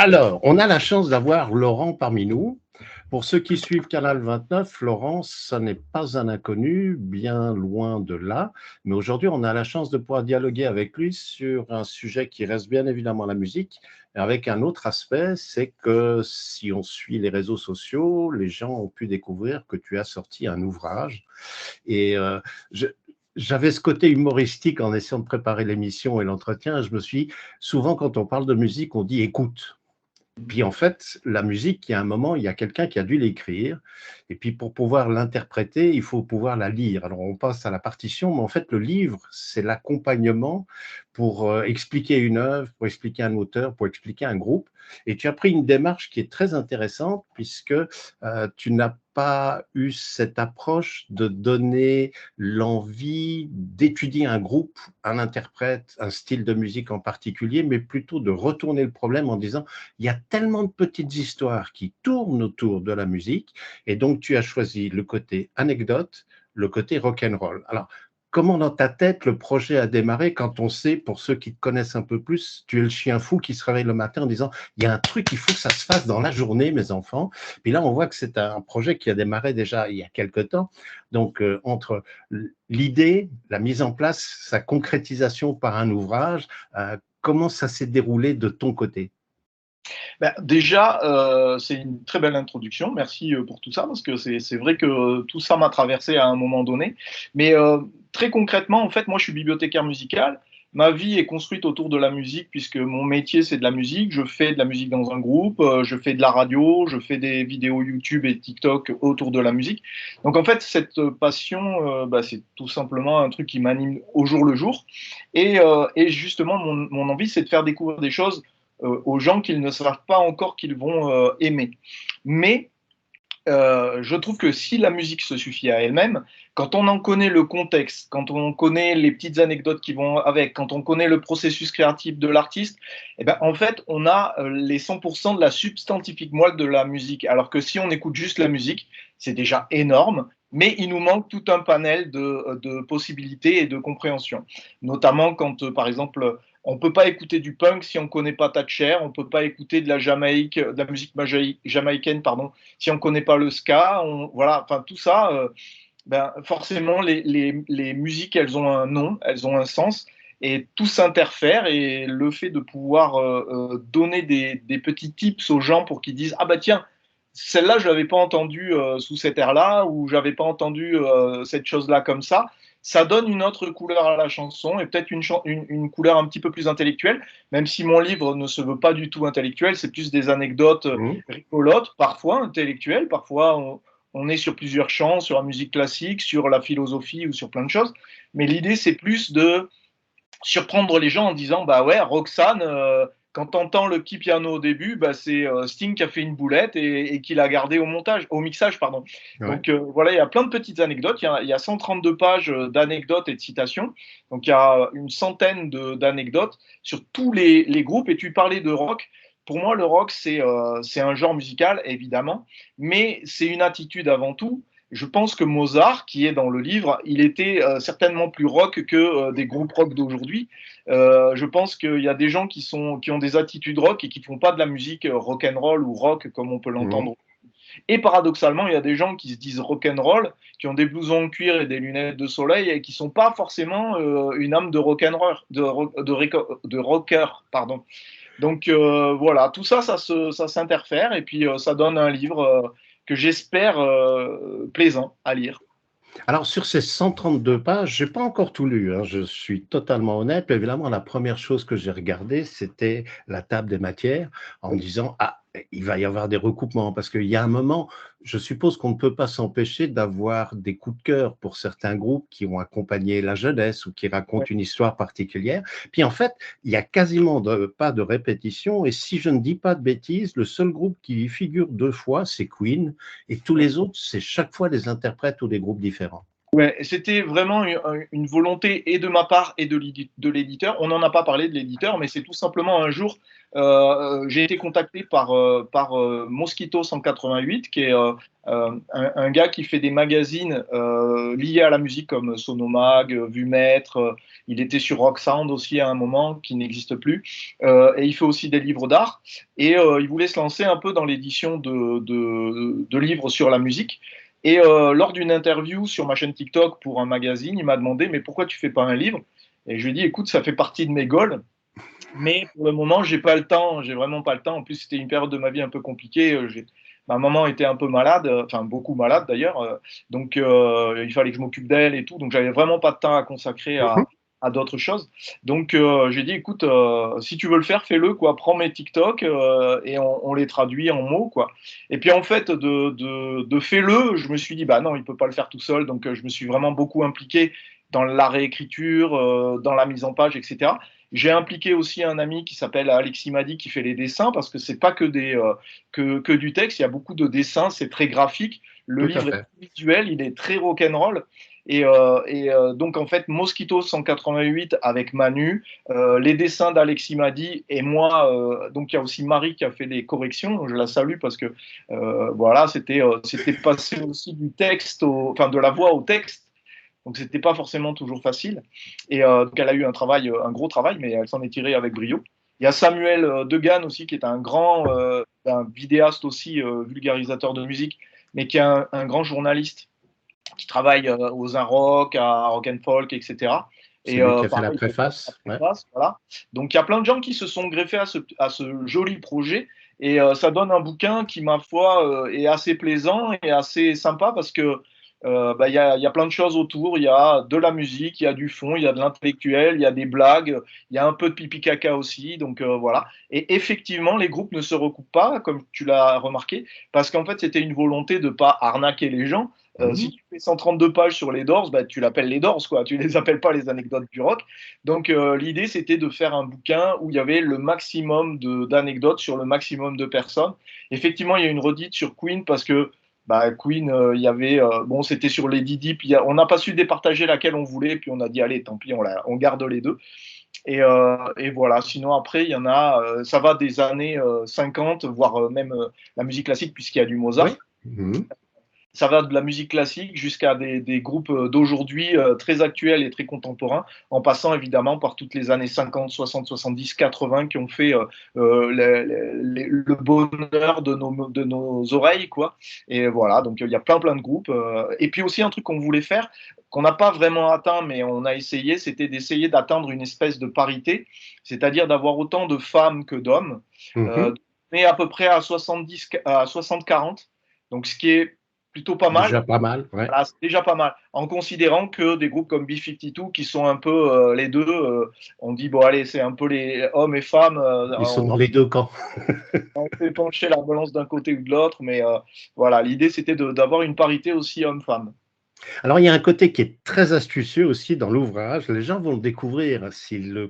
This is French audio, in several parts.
Alors, on a la chance d'avoir Laurent parmi nous. Pour ceux qui suivent Canal 29, Laurent, ce n'est pas un inconnu, bien loin de là. Mais aujourd'hui, on a la chance de pouvoir dialoguer avec lui sur un sujet qui reste bien évidemment la musique, avec un autre aspect, c'est que si on suit les réseaux sociaux, les gens ont pu découvrir que tu as sorti un ouvrage. Et je, j'avais ce côté humoristique en essayant de préparer l'émission et l'entretien. Je me suis dit, souvent quand on parle de musique, on dit écoute. Puis en fait, la musique, il y a un moment, il y a quelqu'un qui a dû l'écrire. Et puis pour pouvoir l'interpréter, il faut pouvoir la lire. Alors on passe à la partition, mais en fait, le livre, c'est l'accompagnement pour expliquer une œuvre, pour expliquer un auteur, pour expliquer un groupe. Et tu as pris une démarche qui est très intéressante puisque tu n'as pas eu cette approche de donner l'envie d'étudier un groupe, un interprète, un style de musique en particulier, mais plutôt de retourner le problème en disant il y a tellement de petites histoires qui tournent autour de la musique, et donc tu as choisi le côté anecdote, le côté rock'n'roll. Alors, comment dans ta tête le projet a démarré quand on sait, pour ceux qui te connaissent un peu plus, tu es le chien fou qui se réveille le matin en disant il y a un truc, il faut que ça se fasse dans la journée, mes enfants. Puis là, on voit que c'est un projet qui a démarré déjà il y a quelque temps. Donc, entre l'idée, la mise en place, sa concrétisation par un ouvrage, comment ça s'est déroulé de ton côté? Bah, déjà, c'est une très belle introduction. Merci, pour tout ça, parce que c'est vrai que tout ça m'a traversé à un moment donné. Mais, très concrètement, en fait, moi, je suis bibliothécaire musical. Ma vie est construite autour de la musique puisque mon métier, c'est de la musique. Je fais de la musique dans un groupe, je fais de la radio, je fais des vidéos YouTube et TikTok autour de la musique. Donc en fait, cette passion, bah, c'est tout simplement un truc qui m'anime au jour le jour et justement mon envie, c'est de faire découvrir des choses aux gens qu'ils ne savent pas encore qu'ils vont aimer. Mais je trouve que si la musique se suffit à elle-même, quand on en connaît le contexte, quand on connaît les petites anecdotes qui vont avec, quand on connaît le processus créatif de l'artiste, eh ben, en fait, on a les 100% de la substantifique moelle de la musique. Alors que si on écoute juste la musique, c'est déjà énorme, mais il nous manque tout un panel de possibilités et de compréhension. Notamment quand, par exemple, on ne peut pas écouter du punk si on ne connaît pas Thatcher, on ne peut pas écouter de la Jamaïque, de la musique jamaïcaine, pardon, si on ne connaît pas le ska, voilà, enfin tout ça, ben, forcément les musiques, elles ont un nom, elles ont un sens, et tout s'interfère, et le fait de pouvoir donner des petits tips aux gens pour qu'ils disent ah bah tiens, celle-là je l'avais pas entendue sous cet air-là, ou j'avais pas entendu cette chose-là comme ça donne une autre couleur à la chanson, et peut-être une couleur un petit peu plus intellectuelle, même si mon livre ne se veut pas du tout intellectuel, c'est plus des anecdotes Mmh. rigolotes, parfois intellectuelles, parfois on est sur plusieurs champs, sur la musique classique, sur la philosophie ou sur plein de choses, mais l'idée c'est plus de surprendre les gens en disant bah ouais, Roxane, quand t'entends le petit piano au début, bah c'est Sting qui a fait une boulette et qui l'a gardé au mixage, pardon. Ouais. Donc voilà, il y a plein de petites anecdotes. Il y a 132 pages d'anecdotes et de citations. Donc il y a une centaine d'anecdotes sur tous les groupes. Et tu parlais de rock. Pour moi, le rock, c'est un genre musical, évidemment, mais c'est une attitude avant tout. Je pense que Mozart, qui est dans le livre, il était certainement plus rock que des groupes rock d'aujourd'hui. Je pense qu'il y a des gens qui ont des attitudes rock et qui ne font pas de la musique rock and roll ou rock comme on peut Mmh. l'entendre. Et paradoxalement, il y a des gens qui se disent rock and roll, qui ont des blousons en cuir et des lunettes de soleil et qui ne sont pas forcément une âme de rock and roll, de rocker, pardon. Donc voilà, tout ça, ça s'interfère, et puis ça donne un livre que j'espère plaisant à lire. Alors sur ces 132 pages, j'ai pas encore tout lu, hein, je suis totalement honnête. Évidemment, la première chose que j'ai regardée, c'était la table des matières en me disant: «Ah, il va y avoir des recoupements». Parce qu'il y a un moment, je suppose qu'on ne peut pas s'empêcher d'avoir des coups de cœur pour certains groupes qui ont accompagné la jeunesse ou qui racontent une histoire particulière. Puis en fait, il y a quasiment pas de répétition, et si je ne dis pas de bêtises, le seul groupe qui y figure 2 fois, c'est Queen, et tous Ouais. les autres, c'est chaque fois des interprètes ou des groupes différents. Ouais, c'était vraiment une volonté et de ma part et de l'éditeur. On n'en a pas parlé de l'éditeur, mais c'est tout simplement un jour, j'ai été contacté par Mosquito 188, qui est un gars qui fait des magazines liés à la musique comme Sonomag, Vumètre. Il était sur Rock Sound aussi à un moment, qui n'existe plus. Et il fait aussi des livres d'art. Et il voulait se lancer un peu dans l'édition de livres sur la musique. Et lors d'une interview sur ma chaîne TikTok pour un magazine, il m'a demandé mais pourquoi tu fais pas un livre? Et je lui ai dit écoute, ça fait partie de mes goals, mais pour le moment j'ai pas le temps, j'ai vraiment pas le temps. En plus c'était une période de ma vie un peu compliquée. Ma maman était un peu malade, enfin beaucoup malade d'ailleurs, donc il fallait que je m'occupe d'elle et tout, donc j'avais vraiment pas de temps à consacrer Mhm. à d'autres choses. Donc j'ai dit écoute, si tu veux le faire, fais-le quoi, prends mes TikTok et on les traduit en mots quoi. Et puis en fait de fais-le, je me suis dit bah non, il peut pas le faire tout seul, donc je me suis vraiment beaucoup impliqué dans la réécriture, dans la mise en page, etc. J'ai impliqué aussi un ami qui s'appelle Alexis Madi qui fait les dessins parce que c'est pas que que du texte, il y a beaucoup de dessins, c'est très graphique. Le Tout à livre est fait. visuel, il est très rock'n'roll. Donc en fait, Mosquito 188 avec Manu, les dessins d'Alexis Madi et moi, donc il y a aussi Marie qui a fait les corrections, je la salue parce que voilà, c'était passé aussi du texte, enfin de la voix au texte, donc c'était pas forcément toujours facile. Et donc elle a eu un travail, un gros travail, mais elle s'en est tirée avec brio. Il y a Samuel Degan aussi, qui est un vidéaste aussi, vulgarisateur de musique, mais qui est un grand journaliste qui travaille aux Rock, à Rock and Folk, etc. C'est Et lui qui a fait la pareil, préface. Ouais. voilà. Donc il y a plein de gens qui se sont greffés à ce joli projet. Et ça donne un bouquin qui, ma foi, est assez plaisant et assez sympa parce que bah, y a plein de choses autour. Il y a de la musique, il y a du fond, il y a de l'intellectuel, il y a des blagues, il y a un peu de pipi caca aussi. Donc voilà. Et effectivement, les groupes ne se recoupent pas, comme tu l'as remarqué, parce qu'en fait, c'était une volonté de ne pas arnaquer les gens. Si Mhm. tu fais 132 pages sur les Doors, bah, tu l'appelles les Doors, quoi. Tu les appelles pas les anecdotes du rock. Donc l'idée, c'était de faire un bouquin où il y avait le maximum d'anecdotes sur le maximum de personnes. Effectivement, il y a une redite sur Queen parce que bah, Queen, il y avait, bon, c'était sur Lady Di, puis on n'a pas su départager laquelle on voulait, puis on a dit, allez, tant pis, on garde les deux. Et voilà, sinon après, il y en a, ça va des années 50, voire même la musique classique, puisqu'il y a du Oui. Mozart. Mhm. Ça va de la musique classique jusqu'à des groupes d'aujourd'hui très actuels et très contemporains, en passant évidemment par toutes les années 50, 60, 70, 80 qui ont fait le bonheur de nos oreilles, quoi. Et voilà, donc il y a plein de groupes. Et puis aussi un truc qu'on voulait faire, qu'on n'a pas vraiment atteint, mais on a essayé, c'était d'essayer d'atteindre une espèce de parité, c'est-à-dire d'avoir autant de femmes que d'hommes, Mhm. mais à peu près à 70, à 60-40. Donc ce qui est plutôt pas mal. Déjà pas mal. Ouais. Voilà, c'est déjà pas mal. En considérant que des groupes comme B-52, qui sont un peu les deux, on dit, bon, allez, c'est un peu les hommes et femmes, Ils sont dans les deux camps. on fait pencher la balance d'un côté ou de l'autre, mais voilà, l'idée c'était d'avoir une parité aussi homme-femme. Alors, il y a un côté qui est très astucieux aussi dans l'ouvrage. Les gens vont le découvrir s'ils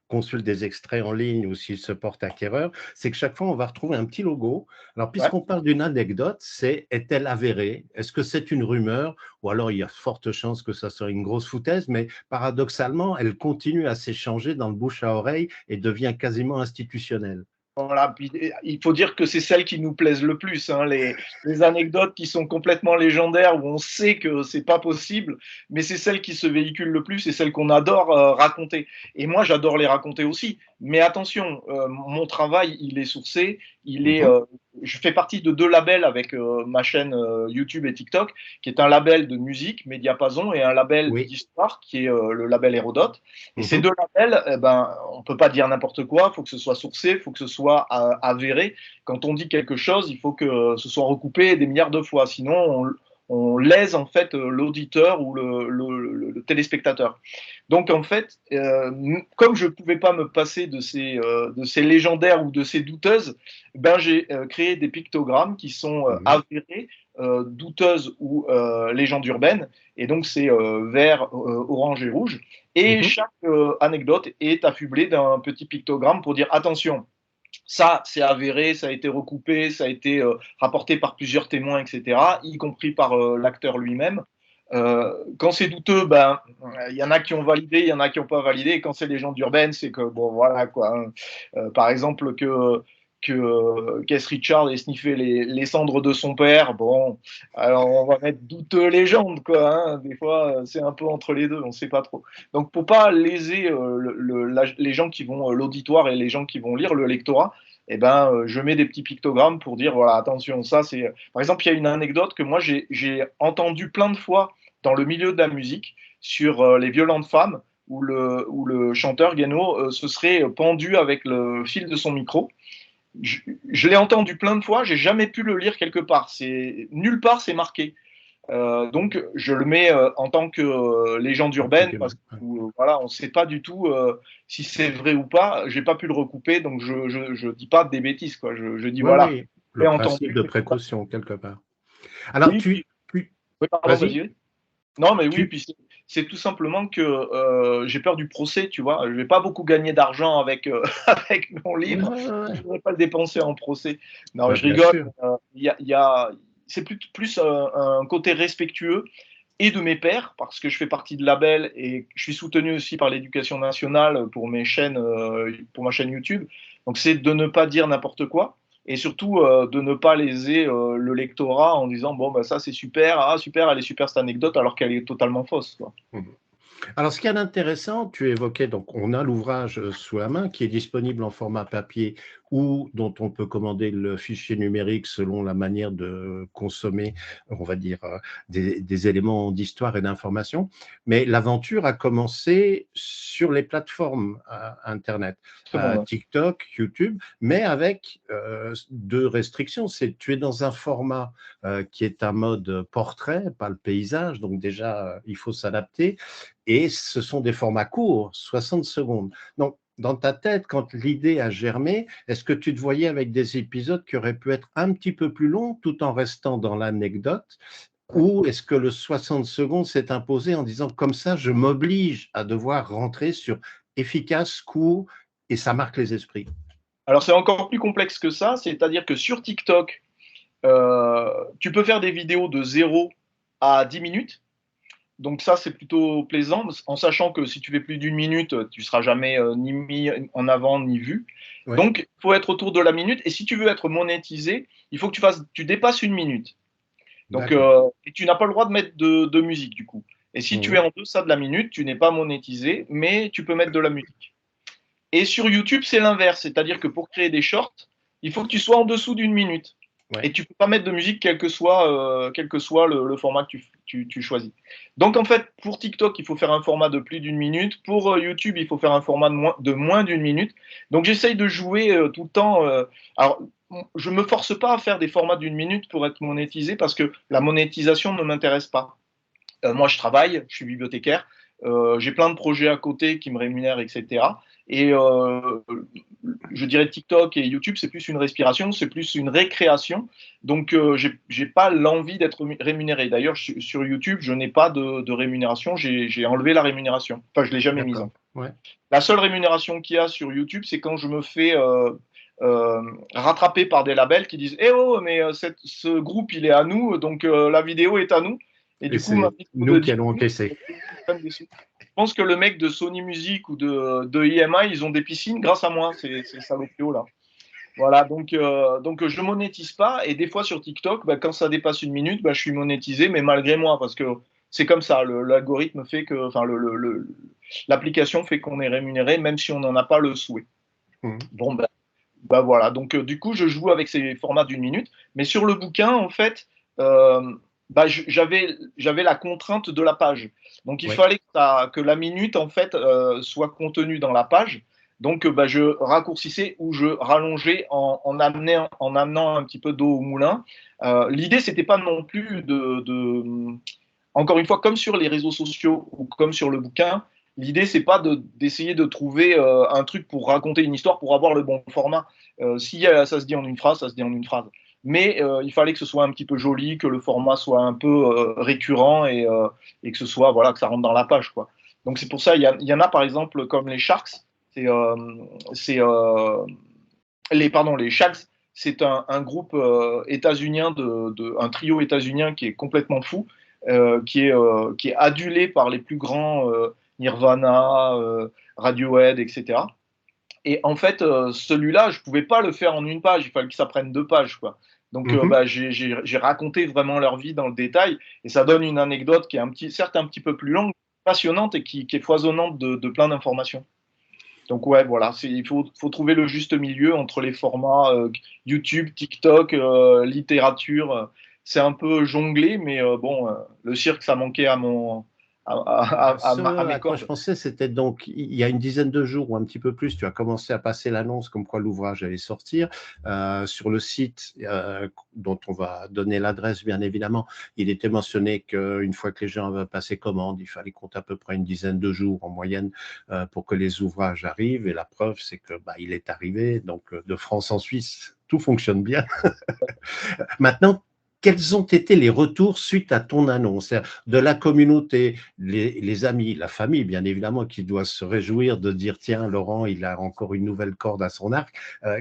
consultent des extraits en ligne ou s'ils se portent acquéreurs. C'est que chaque fois, on va retrouver un petit logo. Alors, Ouais. puisqu'on parle d'une anecdote, c'est est-elle avérée? Est-ce que c'est une rumeur? Ou alors, il y a forte chance que ça soit une grosse foutaise, mais paradoxalement, elle continue à s'échanger dans le bouche à oreille et devient quasiment institutionnelle. Voilà, puis il faut dire que c'est celles qui nous plaisent le plus, hein, les anecdotes qui sont complètement légendaires où on sait que c'est pas possible, mais c'est celles qui se véhiculent le plus et celles qu'on adore raconter. Et moi, j'adore les raconter aussi. Mais attention, mon travail, il est sourcé, il est, Mhm. je fais partie de deux labels avec ma chaîne YouTube et TikTok, qui est un label de musique, Mediapason, et un label Oui. d'histoire, qui est le label Hérodote. Et ces Mhm. deux labels, eh ben, on peut pas dire n'importe quoi, il faut que ce soit sourcé, il faut que ce soit avéré. Quand on dit quelque chose, il faut que ce soit recoupé des milliards de fois, sinon on lèse en fait l'auditeur ou le téléspectateur. Donc en fait, comme je ne pouvais pas me passer de ces légendaires ou de ces douteuses, ben, j'ai créé des pictogrammes qui sont Mhm. avérés, douteuses ou légendes urbaines. Et donc c'est vert, orange et rouge. Et Mhm. chaque anecdote est affublée d'un petit pictogramme pour dire attention, ça c'est avéré, ça a été recoupé, ça a été rapporté par plusieurs témoins, etc., y compris par l'acteur lui-même. Quand c'est douteux, ben, il y en a qui ont validé, il y en a qui n'ont pas validé. Et quand c'est légende urbaine, c'est que, bon, voilà, quoi. Hein. Par exemple, que Keith Richards ait sniffé les cendres de son père, bon, alors on va mettre douteux légende, quoi. Hein. Des fois, c'est un peu entre les deux, on ne sait pas trop. Donc, pour pas léser les gens qui vont, l'auditoire et les gens qui vont lire le lectorat, eh ben, je mets des petits pictogrammes pour dire, voilà, attention, ça, c'est. Par exemple, il y a une anecdote que moi, j'ai entendu plein de fois dans le milieu de la musique sur les violentes femmes où le chanteur Guénaud se serait pendu avec le fil de son micro. Je l'ai entendu plein de fois, j'ai jamais pu le lire quelque part. Nulle part c'est marqué. Donc je le mets en tant que légende urbaine parce que voilà, on ne sait pas du tout si c'est vrai ou pas. J'ai pas pu le recouper, donc je dis pas des bêtises quoi. Je dis Oui, voilà, oui, j'ai le principe entendu. de précaution, quelque part. Alors, Oui, oui, pardon, vas-y, vas-y. Non, mais oui, tu, puis c'est tout simplement que j'ai peur du procès, tu vois. Je vais pas beaucoup gagner d'argent avec, avec mon ouais, livre. ouais, Je ouais. ne voudrais pas le dépenser en procès. Non, Ouais, je bien rigole. sûr. C'est plus un côté respectueux et de mes pairs, parce que je fais partie de label et je suis soutenu aussi par l'éducation nationale pour mes chaînes, pour ma chaîne YouTube. Donc c'est de ne pas dire n'importe quoi et surtout de ne pas léser le lectorat en disant bon bah ça c'est super, ah super, elle est super cette anecdote alors qu'elle est totalement fausse quoi. Mhm. Alors, ce qui est intéressant, tu évoquais, donc, on a l'ouvrage sous la main qui est disponible en format papier ou dont on peut commander le fichier numérique selon la manière de consommer, on va dire, des éléments d'histoire et d'information. Mais l'aventure a commencé sur les plateformes Internet, Exactement, ouais. TikTok, YouTube, mais avec deux restrictions. C'est tu es dans un format qui est un mode portrait, pas le paysage, donc déjà, il faut s'adapter. Et ce sont des formats courts, 60 secondes. Donc, dans ta tête, quand l'idée a germé, est-ce que tu te voyais avec des épisodes qui auraient pu être un petit peu plus longs tout en restant dans l'anecdote? Ou est-ce que le 60 secondes s'est imposé en disant comme ça, je m'oblige à devoir rentrer sur efficace, court, et ça marque les esprits? Alors c'est encore plus complexe que ça, c'est-à-dire que sur TikTok, tu peux faire des vidéos de 0 à 10 minutes. Donc ça, c'est plutôt plaisant, en sachant que si tu fais plus d'1 minute, tu seras jamais ni mis en avant ni vu. Oui, Donc, il faut être autour de la minute. Et si tu veux être monétisé, il faut que tu dépasses 1 minute. Donc, d'accord. et tu n'as pas le droit de mettre de musique du coup. Et si tu es Mhm. en deçà de la minute, tu n'es pas monétisé, mais tu peux mettre de la musique. Et sur YouTube, c'est l'inverse, c'est-à-dire que pour créer des shorts, il faut que tu sois en dessous d'1 minute. Et Ouais, tu ne peux pas mettre de musique quel que soit le format que tu choisis. Donc en fait, pour TikTok, il faut faire un format de plus d'1 minute. Pour YouTube, il faut faire un format de moins d'1 minute. Donc j'essaye de jouer tout le temps. Alors, je ne me force pas à faire des formats d'1 minute pour être monétisé parce que la monétisation ne m'intéresse pas. Moi, je travaille, je suis bibliothécaire, j'ai plein de projets à côté qui me rémunèrent, etc. Et je dirais TikTok et YouTube, c'est plus une respiration, c'est plus une récréation. Donc, j'ai pas l'envie d'être rémunéré. D'ailleurs, sur YouTube, je n'ai pas de rémunération. J'ai enlevé la rémunération. Enfin, je l'ai jamais mise. d'accord. Ouais. La seule rémunération qu'il y a sur YouTube, c'est quand je me fais euh, rattraper par des labels qui disent: Eh oh, mais ce groupe, il est à nous, donc la vidéo est à nous. Et Et du coup, ma c'est vidéo nous de qui 10 allons minutes, encaisser. ils prennent des sous. Je pense que le mec de Sony Music ou de IMI, ils ont des piscines grâce à moi, ces salopios là. Voilà, donc je monétise pas. Et des fois sur TikTok, bah, quand ça dépasse 1 minute, bah, je suis monétisé, mais malgré moi, parce que c'est comme ça. L'algorithme fait que, enfin, l'application fait qu'on est rémunéré, même si on n'en a pas le souhait. Mhm. Bon, bah voilà. Donc, du coup, je joue avec ces formats d'1 minute. Mais sur le bouquin, en fait, bah, j'avais la contrainte de la page. Donc, il Ouais, fallait que la minute, en fait, soit contenue dans la page. Donc, bah, je raccourcissais ou je rallongeais en amenant un petit peu d'eau au moulin. L'idée, c'était pas non plus encore une fois, comme sur les réseaux sociaux ou comme sur le bouquin, l'idée, c'est pas d'essayer de trouver un truc pour raconter une histoire, pour avoir le bon format. Si ça se dit en une phrase, ça se dit en une phrase. Mais il fallait que ce soit un petit peu joli, que le format soit un peu récurrent et que ce soit, voilà, que ça rentre dans la page, quoi. Donc c'est pour ça, il y en a par exemple comme les Sharks, c'est, c'est les Shags, c'est un groupe états-unien, un trio états-unien qui est complètement fou. qui est adulé par les plus grands Nirvana, Radiohead, etc. Et en fait, celui-là, je pouvais pas le faire en une page, il fallait que ça prenne 2 pages, quoi. Donc, Mhm. bah, j'ai raconté vraiment leur vie dans le détail, et ça donne une anecdote qui est certes un petit peu plus longue, passionnante et qui est foisonnante de plein d'informations. Donc ouais, voilà, faut trouver le juste milieu entre les formats YouTube, TikTok, littérature. C'est un peu jonglé, mais bon, le cirque, ça manquait à Ce mes à quoi je cordes. pensais, c'était donc il y a une dizaine de jours ou un petit peu plus, tu as commencé à passer l'annonce comme quoi l'ouvrage allait sortir. Sur le site dont on va donner l'adresse, bien évidemment, il était mentionné qu'une fois que les gens avaient passé commande, il fallait compter à peu près une dizaine de jours en moyenne pour que les ouvrages arrivent. Et la preuve, c'est que il est arrivé. Donc, de France en Suisse, tout fonctionne bien. Maintenant, quels ont été les retours suite à ton annonce de la communauté, les amis, la famille, bien évidemment, qui doit se réjouir de dire tiens, Laurent, il a encore une nouvelle corde à son arc.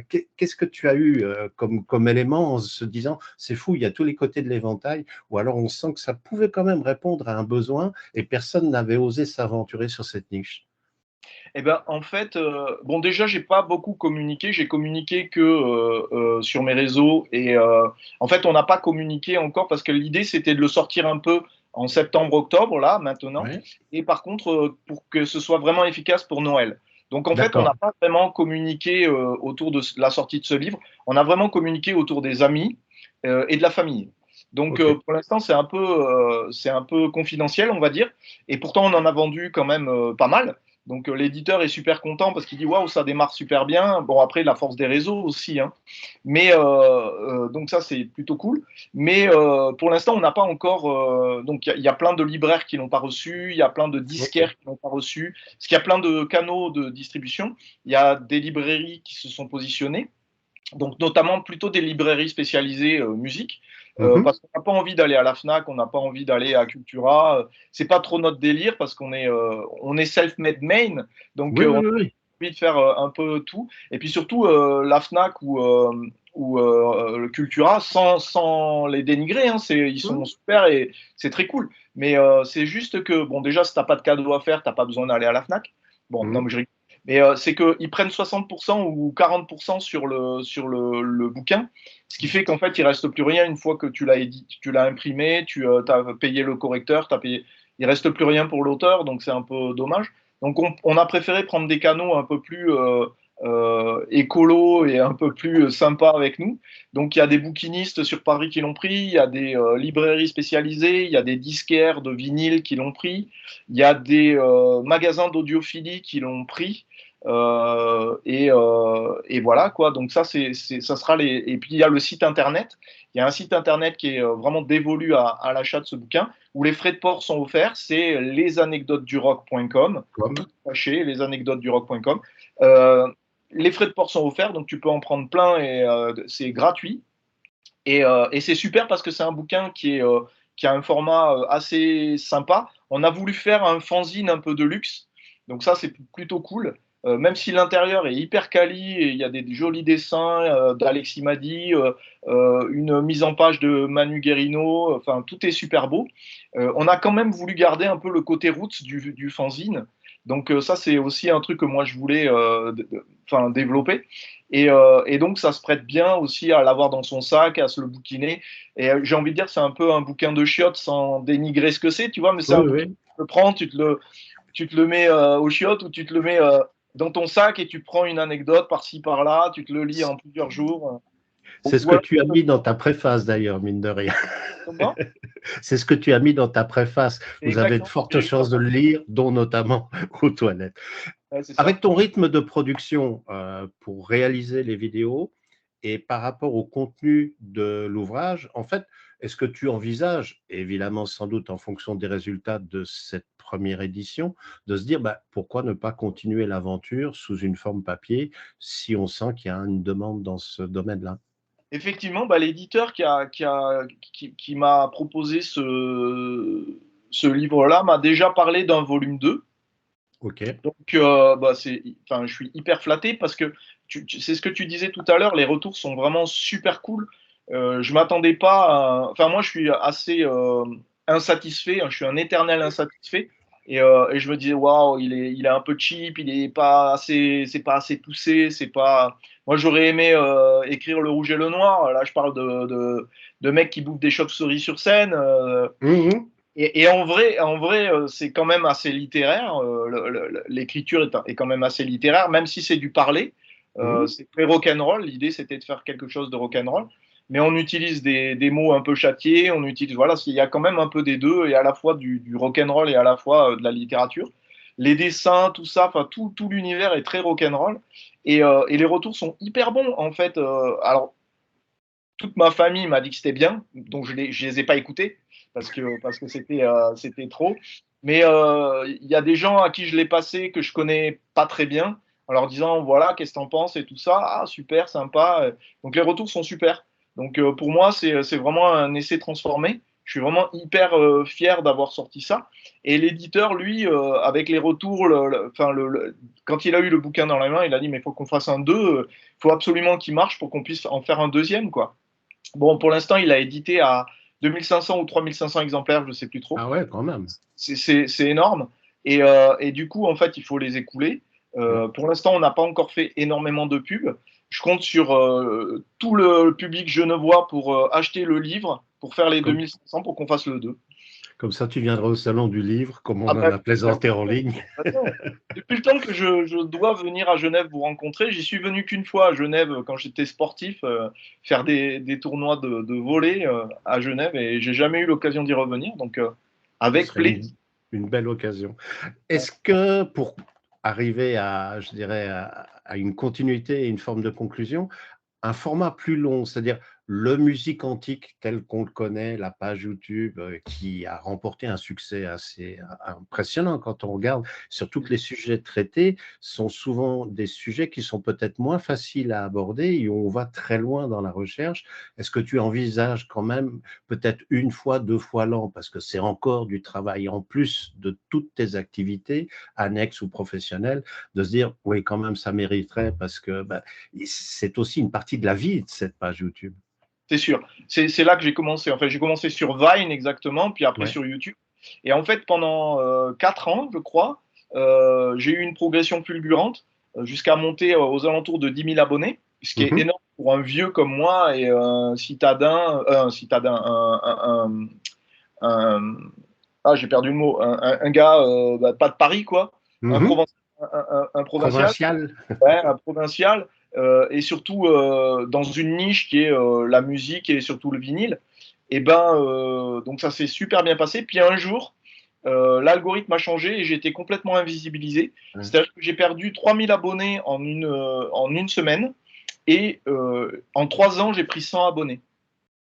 Qu'est-ce que tu as eu comme élément en se disant c'est fou, il y a tous les côtés de l'éventail, ou alors on sent que ça pouvait quand même répondre à un besoin et personne n'avait osé s'aventurer sur cette niche? Eh ben, en fait, bon, déjà, j'ai pas beaucoup communiqué. J'ai communiqué que sur mes réseaux. Et en fait, on n'a pas communiqué encore parce que l'idée, c'était de le sortir un peu en septembre-octobre, là, maintenant. Oui, Et par contre, pour que ce soit vraiment efficace pour Noël. Donc, en fait, on n'a d'accord. pas vraiment communiqué autour de la sortie de ce livre. On a vraiment communiqué autour des amis et de la famille. Donc, Ok. pour l'instant, c'est un peu confidentiel, on va dire. Et pourtant, on en a vendu quand même pas mal. Donc l'éditeur est super content parce qu'il dit waouh, ça démarre super bien. Bon, après la force des réseaux aussi, hein. Mais donc ça c'est plutôt cool. Mais pour l'instant on n'a pas encore. Donc il y a plein de libraires qui l'ont pas reçu, il y a plein de Ok. disquaires qui l'ont pas reçu, parce qu'il y a plein de canaux de distribution. Il y a des librairies qui se sont positionnées, donc notamment plutôt des librairies spécialisées musique, Mhm. parce qu'on n'a pas envie d'aller à la Fnac, on n'a pas envie d'aller à Cultura, c'est pas trop notre délire parce on est self-made main, donc Oui, on oui, a oui, oui. envie de faire un peu tout, et puis surtout la Fnac ou le Cultura, sans les dénigrer, hein, ils sont Mhm. super et c'est très cool, mais c'est juste que, bon, déjà, si t'as pas de cadeau à faire, t'as pas besoin d'aller à la Fnac, bon, non, Mhm. mais je rigole. Mais c'est qu'ils prennent 60% ou 40% sur le bouquin, ce qui fait qu'en fait, il reste plus rien une fois que tu l'as tu l'as imprimé, tu as payé le correcteur, il reste plus rien pour l'auteur, donc c'est un peu dommage. Donc on a préféré prendre des canaux un peu plus écolo et un peu plus sympa avec nous. Donc il y a des bouquinistes sur Paris qui l'ont pris, il y a des librairies spécialisées, il y a des disquaires de vinyle qui l'ont pris, il y a des magasins d'audiophilie qui l'ont pris. Et voilà quoi. Donc ça sera les. Et puis il y a le site internet. Il y a un site internet qui est vraiment dévolu à l'achat de ce bouquin où les frais de port sont offerts. C'est lesanecdotesdurock.com, tout Comme. caché, lesanecdotesdurock.com. Euh, les frais de port sont offerts, donc tu peux en prendre plein et c'est gratuit. Et c'est super parce que c'est un bouquin qui a un format assez sympa. On a voulu faire un fanzine un peu de luxe, donc ça c'est plutôt cool. Même si l'intérieur est hyper quali et il y a des jolis dessins d'Alexis Madi, une mise en page de Manu Guerrino, enfin tout est super beau. On a quand même voulu garder un peu le côté roots du fanzine. Donc ça c'est aussi un truc que moi je voulais développer. Et donc, ça se prête bien aussi à l'avoir dans son sac, à se le bouquiner. Et j'ai envie de dire, c'est un peu un bouquin de chiottes sans dénigrer ce que c'est, tu vois, mais c'est Oui, un oui, bouquin que oui. tu le prends, tu te le mets aux chiottes ou tu te le mets dans ton sac et tu prends une anecdote par-ci, par-là, tu te le lis en plusieurs jours. Donc C'est ce que voilà, tu as mis dans ta préface d'ailleurs, mine de rien. comment? C'est ce que tu as mis dans ta préface. C'est Vous avez de exactement ce que fortes j'ai mis dans chances de le lire, dont notamment aux toilettes. ouais, c'est ça. Avec ton rythme de production pour réaliser les vidéos et par rapport au contenu de l'ouvrage, en fait, est-ce que tu envisages, évidemment sans doute en fonction des résultats de cette première édition, de se dire pourquoi ne pas continuer l'aventure sous une forme papier si on sent qu'il y a une demande dans ce domaine-là? Effectivement, bah, l'éditeur qui m'a proposé ce livre-là m'a déjà parlé d'un volume 2. Ok. Donc, bah, enfin, je suis hyper flatté parce que c'est ce que tu disais tout à l'heure, les retours sont vraiment super cool. Je m'attendais pas à, enfin, moi, je suis assez. insatisfait, hein, je suis un éternel insatisfait. Et je me disais, waouh, il est un peu cheap, il est pas assez, c'est pas assez poussé, c'est pas. Moi, j'aurais aimé écrire Le Rouge et le Noir. Là, je parle de mecs qui bouffent des chauves-souris sur scène. Et en vrai, c'est quand même assez littéraire. L'écriture est quand même assez littéraire, même si c'est du parler. Mhm. C'est très rock'n'roll. L'idée, c'était de faire quelque chose de rock'n'roll. Mais on utilise des mots un peu châtiés. On utilise, voilà, il y a quand même un peu des deux, et à la fois du rock'n'roll et à la fois de la littérature. Les dessins, tout ça, enfin, tout l'univers est très rock'n'roll. Et les retours sont hyper bons, en fait. Alors, toute ma famille m'a dit que c'était bien, donc je les ai pas écoutés parce que c'était trop. Mais il y a des gens à qui je l'ai passé que je connais pas très bien, en leur disant voilà, qu'est-ce que t'en penses et tout ça. Ah, super, sympa. Donc les retours sont super. Donc pour moi, c'est vraiment un essai transformé. Je suis vraiment hyper fier d'avoir sorti ça. Et l'éditeur, lui, avec les retours, quand il a eu le bouquin dans la main, il a dit mais il faut qu'on fasse un 2, il faut absolument qu'il marche pour qu'on puisse en faire un deuxième, quoi. Bon, pour l'instant, il a édité à 2500 ou 3500 exemplaires, je ne sais plus trop. Ah ouais, quand même. C'est énorme. Et du coup, en fait, il faut les écouler. Mhm. Pour l'instant, on n'a pas encore fait énormément de pubs. Je compte sur tout le public genevois pour acheter le livre, pour faire les Comme, 2500, pour qu'on fasse le 2. comme ça, tu viendras au salon du livre, comme Ah on en ben, a plaisanté en ligne. attends. Depuis le temps que je dois venir à Genève vous rencontrer, j'y suis venu qu'une fois à Genève quand j'étais sportif, faire des tournois de volley à Genève, et j'ai jamais eu l'occasion d'y revenir, donc Ce avec serait plaisir. une belle occasion. Est-ce que pour arriver à, je dirais, à une continuité et une forme de conclusion, un format plus long, c'est-à-dire le Musique Antique tel qu'on le connaît, la page YouTube qui a remporté un succès assez impressionnant quand on regarde, surtout que les sujets traités sont souvent des sujets qui sont peut-être moins faciles à aborder et où on va très loin dans la recherche. Est-ce que tu envisages quand même peut-être une fois, deux fois l'an, parce que c'est encore du travail en plus de toutes tes activités, annexes ou professionnelles, de se dire, oui, quand même, ça mériterait parce que c'est aussi une partie de la vie de cette page YouTube. C'est sûr. C'est là que j'ai commencé. En fait, j'ai commencé sur Vine exactement, puis après Ouais. sur YouTube. Et en fait, pendant 4 ans, je crois, j'ai eu une progression fulgurante jusqu'à monter aux alentours de 10 000 abonnés, ce qui est Mhm. énorme pour un vieux comme moi et un- ah, j'ai perdu le mot, un gars, pas de Paris, quoi, un, Mhm. proven- un provincial, Provincial. ouais, un provincial, et surtout dans une niche qui est la musique et surtout le vinyle. Et ben, donc ça s'est super bien passé. Puis un jour, l'algorithme a changé et j'ai été complètement invisibilisé. C'est-à-dire que j'ai perdu 3000 abonnés en une semaine, et en 3 ans, j'ai pris 100 abonnés.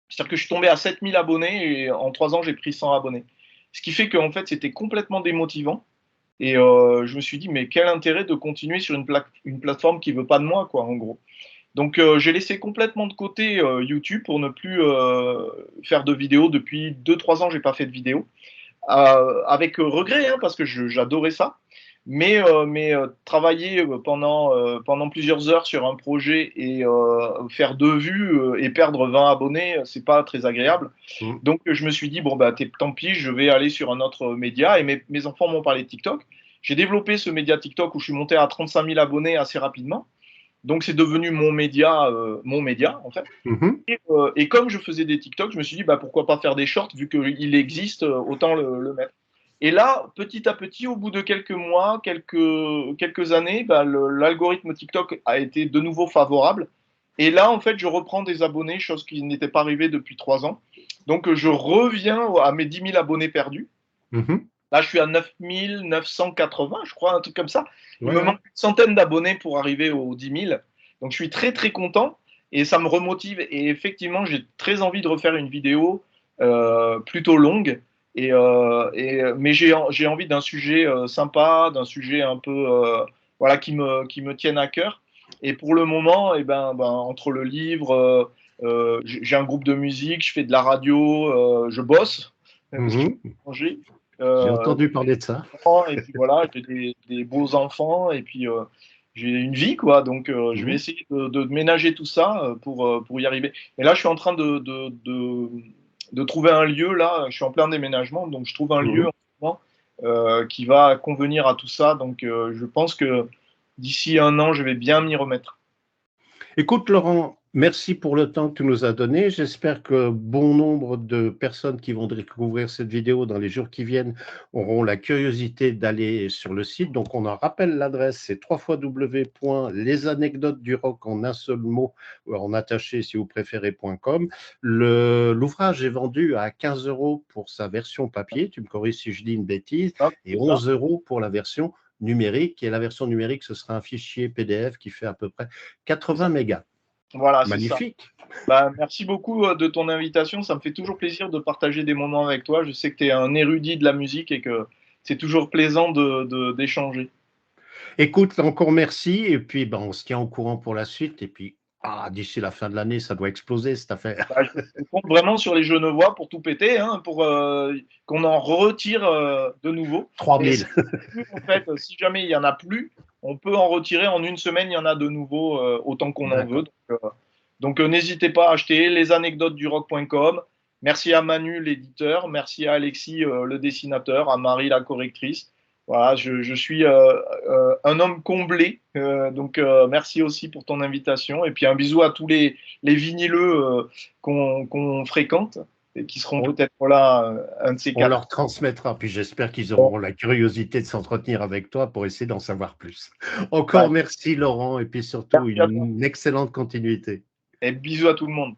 C'est-à-dire que je suis tombé à 7000 abonnés et en 3 ans, j'ai pris 100 abonnés. Ce qui fait qu'en fait, c'était complètement démotivant. Et je me suis dit, mais quel intérêt de continuer sur une plateforme qui veut pas de moi, quoi, en gros. Donc j'ai laissé complètement de côté YouTube pour ne plus faire de vidéos. Depuis 2 3 ans, j'ai pas fait de vidéos. Avec regret, hein, parce que j'adorais ça. Mais travailler pendant plusieurs heures sur un projet et faire 2 vues et perdre 20 abonnés, c'est pas très agréable. Mhm. Donc je me suis dit, bon, bah, tant pis, je vais aller sur un autre média. Et mes enfants m'ont parlé de TikTok. J'ai développé ce média TikTok où je suis monté à 35 000 abonnés assez rapidement. Donc c'est devenu mon média en fait. Mhm. Et comme je faisais des TikTok, je me suis dit bah, pourquoi pas faire des shorts vu qu'il existe, autant le mettre. Et là, petit à petit, au bout de quelques mois, quelques années, bah, l'algorithme TikTok a été de nouveau favorable. Et là, en fait, je reprends des abonnés, chose qui n'était pas arrivée depuis 3 ans. Donc, je reviens à mes 10 000 abonnés perdus. Mhm. Là, je suis à 9 980, je crois, un truc comme ça. Il Ouais, me ouais. manque une centaine d'abonnés pour arriver aux 10 000. Donc, je suis très, très content et ça me remotive. Et effectivement, j'ai très envie de refaire une vidéo plutôt longue. Mais j'ai envie d'un sujet sympa, d'un sujet un peu voilà, qui me tienne à cœur. Et pour le moment, entre le livre, j'ai un groupe de musique, je fais de la radio, je bosse, parce que je suis Mhm. étranger. J'ai Euh, entendu parler de ça. et puis voilà, j'ai des beaux enfants et puis j'ai une vie, quoi. Donc je vais Mhm. essayer de ménager tout ça pour y arriver. Et là, je suis en train de trouver un lieu. Là, je suis en plein déménagement, donc je trouve un lieu Mhm. en ce moment, qui va convenir à tout ça. Donc, je pense que d'ici un an, je vais bien m'y remettre. Écoute, Laurent, merci pour le temps que tu nous as donné. J'espère que bon nombre de personnes qui vont découvrir cette vidéo dans les jours qui viennent auront la curiosité d'aller sur le site. Donc, on en rappelle l'adresse, c'est www.lesanecdotesdurock en un seul mot, ou en attaché si vous préférez.com. L'ouvrage est vendu à 15 € pour sa version papier. Tu me corriges si je dis une bêtise, Hop, et c'est ça. 11 € pour la version numérique. Et la version numérique, ce sera un fichier PDF qui fait à peu près C'est ça. 80 mégas. Voilà, c'est ça. Magnifique. Bah, merci beaucoup de ton invitation. Ça me fait toujours plaisir de partager des moments avec toi. Je sais que tu es un érudit de la musique et que c'est toujours plaisant d'échanger. Écoute, encore merci. Et puis, ben, on se tient au courant pour la suite. Et puis, d'ici la fin de l'année, ça doit exploser cette affaire. Bah, je compte vraiment sur les Genevois pour tout péter, hein, pour qu'on en retire de nouveau. Et 3000. en fait, si jamais il n'y en a plus, on peut en retirer en une semaine, il y en a de nouveau autant qu'on en veut. D'accord. Donc, n'hésitez pas à acheter lesanecdotesdurock.com. Merci à Manu, l'éditeur. Merci à Alexis, le dessinateur. À Marie, la correctrice. Voilà, je suis un homme comblé. Donc, merci aussi pour ton invitation. Et puis, un bisou à tous les vinyleux qu'on fréquente et qui seront On, peut-être là un de ces on quatre. leur transmettra. Puis, j'espère qu'ils Bon, auront la curiosité de s'entretenir avec toi pour essayer d'en savoir plus. Encore bah, merci, Laurent. Et puis surtout, merci à toi. une excellente continuité. Et bisous à tout le monde.